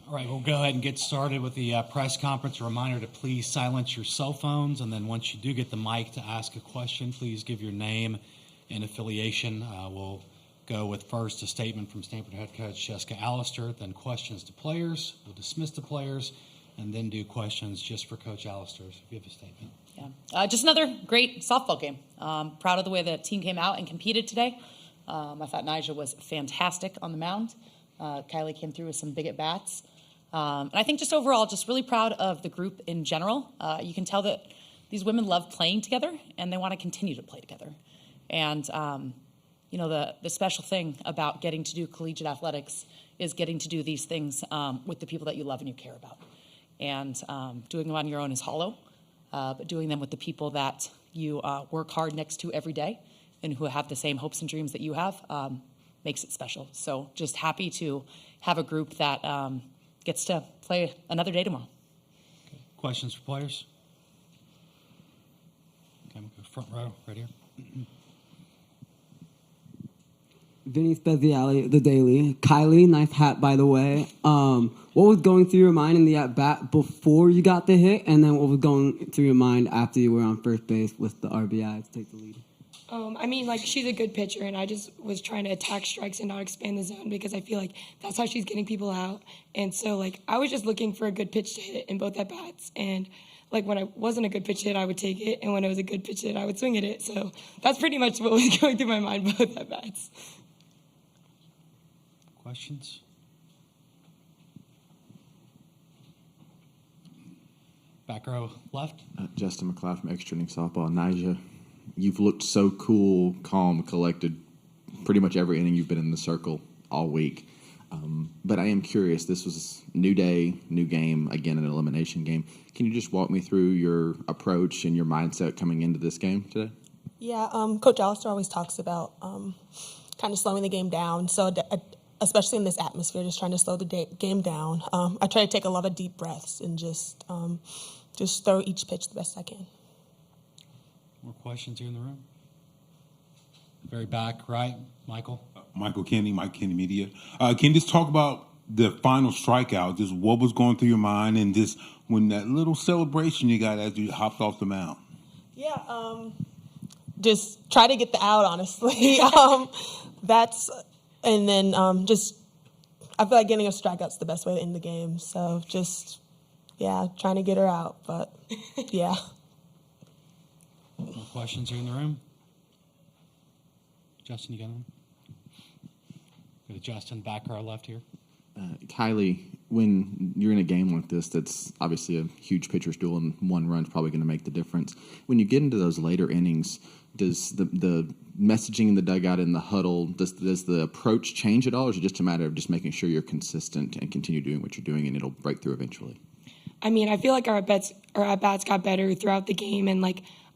All right, we'll go ahead and get started with the press conference. A reminder to please silence your cell phones, and then once you do get the mic to ask a question, please give your name and affiliation. We'll go with first a statement from Stanford head coach Jessica Allister, then questions to players. We'll dismiss the players, and then do questions just for Coach Allister. So if you have a statement. Yeah, just another great softball game. Proud of the way the team came out and competed today. I thought Nyjah was fantastic on the mound. Kylie came through with some big at-bats. And I think just overall, just really proud of the group in general. You can tell that these women love playing together, and they want to continue to play together. And, the special thing about getting to do collegiate athletics is getting to do these things with the people that you love and you care about. And doing them on your own is hollow, but doing them with the people that you work hard next to every day and who have the same hopes and dreams that you have makes it special. So just happy to have a group that gets to play another day tomorrow. Okay. Questions for players? Okay, we'll go front row right here. Vinny Speziale, The Daily. Kylie, nice hat, by the way. What was going through your mind in the at-bat before you got the hit, and then what was going through your mind after you were on first base with the RBI to take the lead? She's a good pitcher, and I just was trying to attack strikes and not expand the zone because I feel like that's how she's getting people out. And so, I was just looking for a good pitch to hit in both at-bats. And, when I wasn't a good pitch hit, I would take it. And when it was a good pitch hit, I would swing at it. So that's pretty much what was going through my mind both at-bats. Questions? Back row left. Justin McLeod from Extra Inning Softball. Nyjah, you've looked so cool, calm, collected pretty much every inning you've been in the circle all week. But I am curious, this was new day, new game, again, an elimination game. Can you just walk me through your approach and your mindset coming into this game today? Yeah, Coach Allister always talks about kind of slowing the game down. So especially in this atmosphere, just trying to slow the game down. I try to take a lot of deep breaths and just throw each pitch the best I can. More questions here in the room? Very back, right, Michael? Michael Kennedy, Mike Kennedy Media. Can you just talk about the final strikeout, just what was going through your mind, and just when that little celebration you got as you hopped off the mound? Yeah, just try to get the out, honestly. And then I feel like getting a strikeout's the best way to end the game. So trying to get her out. But, yeah. More questions here in the room? Justin, you got one? Go to Justin, back row left here. Kylie, when you're in a game like this, that's obviously a huge pitcher's duel, and one run's probably going to make the difference. When you get into those later innings, does the messaging in the dugout in the huddle, does the approach change at all, or is it just a matter of just making sure you're consistent and continue doing what you're doing and it'll break through eventually? I feel like our at-bats got better throughout the game, and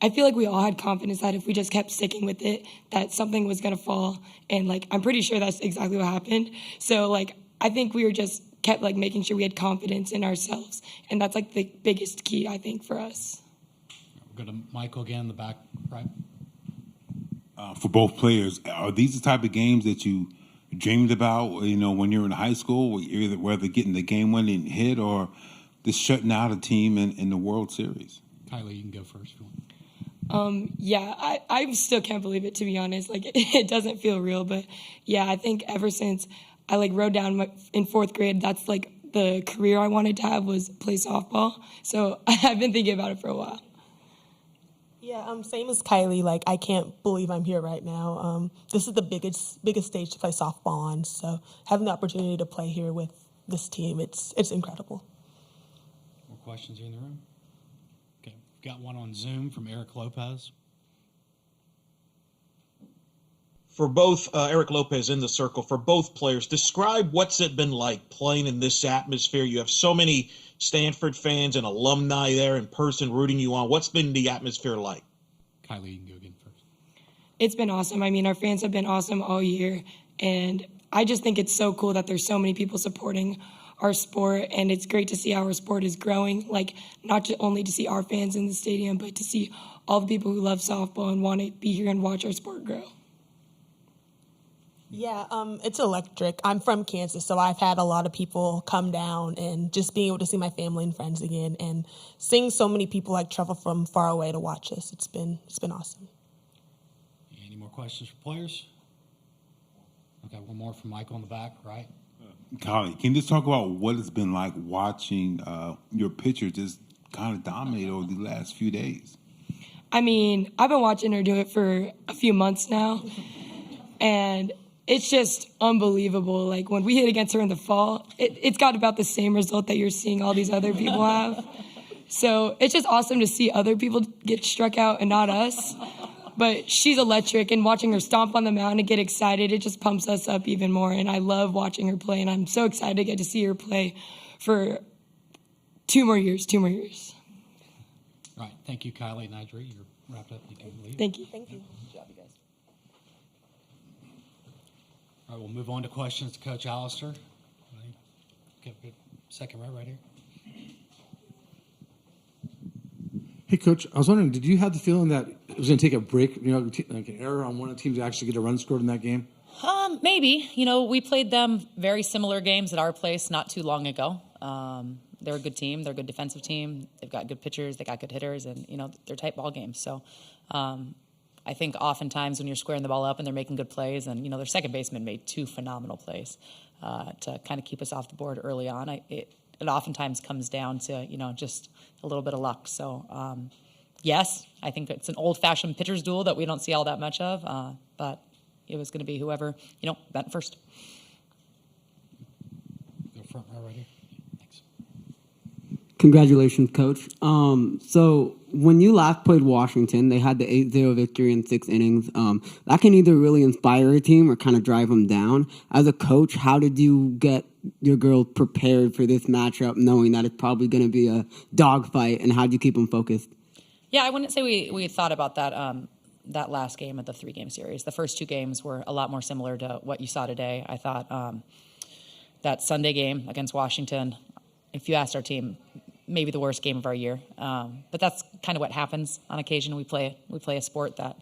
I feel like we all had confidence that if we just kept sticking with it, that something was going to fall, and I'm pretty sure that's exactly what happened. So I think we were just kept making sure we had confidence in ourselves, and that's the biggest key, I think, for us. We'll go to Michael again in the back right. For both players, are these the type of games that you dreamed about, when you were in high school, whether getting the game-winning hit or just shutting out a team in the World Series? Kylie, you can go first if you want. I still can't believe it, to be honest. It doesn't feel real, but I think ever since I wrote down in fourth grade, that's the career I wanted to have was play softball. So I've been thinking about it for a while. Yeah, same as Kylie. I can't believe I'm here right now. This is the biggest stage to play softball on. So having the opportunity to play here with this team, it's incredible. More questions here in the room? Okay, we've got one on Zoom from Eric Lopez. For both Eric Lopez in the circle, for both players, describe what's it been like playing in this atmosphere. You have so many Stanford fans and alumni there in person rooting you on. What's been the atmosphere like? Kylie, you can go again first. It's been awesome. Our fans have been awesome all year, and I just think it's so cool that there's so many people supporting our sport, and it's great to see how our sport is growing, not only to see our fans in the stadium, but to see all the people who love softball and want to be here and watch our sport grow. Yeah, it's electric. I'm from Kansas, so I've had a lot of people come down, and just being able to see my family and friends again, and seeing so many people like travel from far away to watch us. It's been awesome. Any more questions for players? Okay, one more from Michael in the back, right? Kylie, can you just talk about what it's been like watching your pitcher just kind of dominate over the last few days? I mean, I've been watching her do it for a few months now, and it's just unbelievable. Like, when we hit against her in the fall, it's got about the same result that you're seeing all these other people have. So it's just awesome to see other people get struck out and not us. But she's electric, and watching her stomp on the mound and get excited, it just pumps us up even more. And I love watching her play, and I'm so excited to get to see her play for 2 more years. All right, thank you, Kylie. Nigel, you're wrapped up. You can leave. Thank you. Thank you. Good job, you guys. All right, we'll move on to questions to Coach Allister. Get a second row right here. Hey, Coach, I was wondering, did you have the feeling that it was going to take a break, like an error on one of the teams to actually get a run scored in that game? Maybe. We played them very similar games at our place not too long ago. They're a good team. They're a good defensive team. They've got good pitchers. They got good hitters, and they're tight ball games. So, I think oftentimes when you're squaring the ball up and they're making good plays, and their second baseman made 2 phenomenal plays to kind of keep us off the board early on. It oftentimes comes down to just a little bit of luck. So, yes, I think it's an old-fashioned pitcher's duel that we don't see all that much of, but it was going to be whoever bent first. Go front row right here. Thanks. Congratulations, Coach. So when you last played Washington, they had the 8-0 victory in 6 innings. That can either really inspire a team or kind of drive them down. As a coach, how did you get your girls prepared for this matchup, knowing that it's probably going to be a dogfight, and how do you keep them focused? Yeah, I wouldn't say we thought about that that last game of the 3-game series. The first 2 games were a lot more similar to what you saw today. I thought that Sunday game against Washington, if you asked our team, maybe the worst game of our year. But that's kind of what happens on occasion. We play a sport that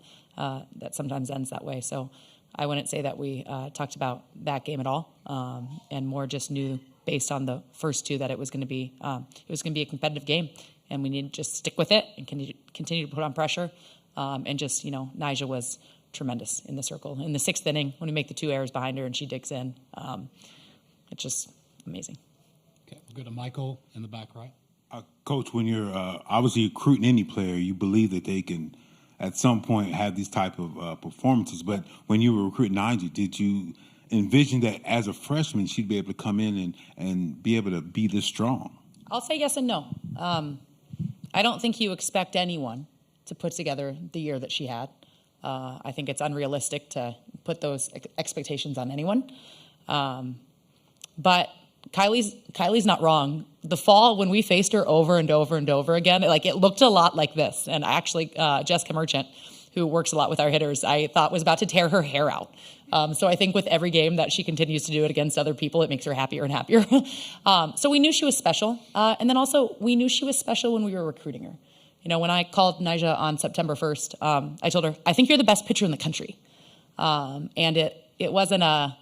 sometimes ends that way. So I wouldn't say that we talked about that game at all, and more just knew based on the first 2 that it was going to be a competitive game, and we need to just stick with it and continue to put on pressure. And just Nyjah was tremendous in the circle in the 6th inning when we make the 2 errors behind her and she digs in. It's just amazing. Okay, we'll go to Michael in the back right. Coach, when you're obviously recruiting any player, you believe that they can at some point have these type of performances. But when you were recruiting Nyjah, did you envision that as a freshman she'd be able to come in and be able to be this strong? I'll say yes and no. I don't think you expect anyone to put together the year that she had. I think it's unrealistic to put those expectations on anyone. But Kylie's not wrong. The fall, when we faced her over and over and over again, it looked a lot like this. And actually, Jessica Merchant, who works a lot with our hitters, I thought was about to tear her hair out. So I think with every game that she continues to do it against other people, it makes her happier and happier. So we knew she was special. And then also, we knew she was special when we were recruiting her. When I called Nyjah on September 1st, I told her, I think you're the best pitcher in the country. And it wasn't a,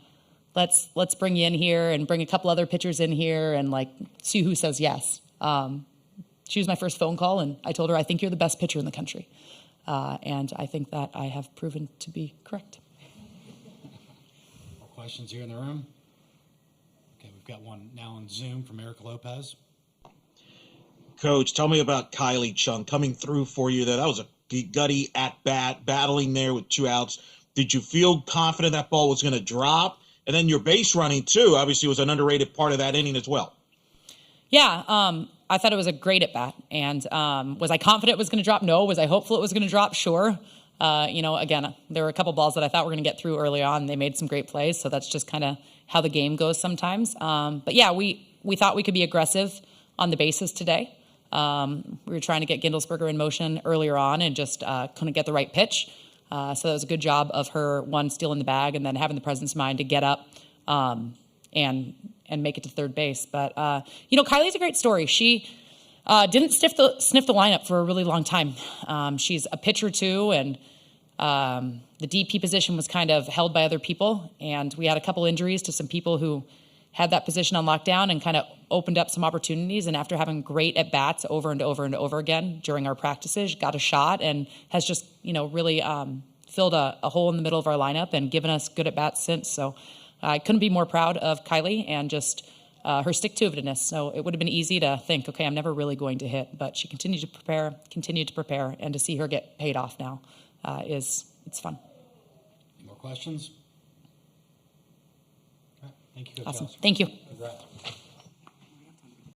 let's bring you in here and bring a couple other pitchers in here and see who says yes. She was my first phone call, and I told her, I think you're the best pitcher in the country. And I think that I have proven to be correct. More questions here in the room? Okay, we've got one now on Zoom from Eric Lopez. Coach, tell me about Kylie Chung coming through for you there. That was a gutty at-bat, battling there with 2 outs. Did you feel confident that ball was going to drop? And then your base running, too, obviously was an underrated part of that inning as well. Yeah, I thought it was a great at-bat. And was I confident it was going to drop? No. Was I hopeful it was going to drop? Sure. Again, there were a couple balls that I thought were going to get through early on. They made some great plays, so that's just kind of how the game goes sometimes. But, yeah, we thought we could be aggressive on the bases today. We were trying to get Gindelsberger in motion earlier on and just couldn't get the right pitch. So that was a good job of her, one, stealing the bag and then having the presence of mind to get up and make it to third base. But, Kylie's a great story. She didn't sniff the lineup for a really long time. She's a pitcher, too, and The DP position was kind of held by other people, and we had a couple injuries to some people who had that position on lockdown and kind of opened up some opportunities. And after having great at-bats over and over and over again during our practices, got a shot and has just, really filled a hole in the middle of our lineup and given us good at-bats since. So I couldn't be more proud of Kylie and just her stick-to-itiveness. So it would have been easy to think, okay, I'm never really going to hit. But she continued to prepare, and to see her get paid off now it's fun. Any more questions? Okay. Thank you, Coach Awesome. Johnson. Thank you. Congrats.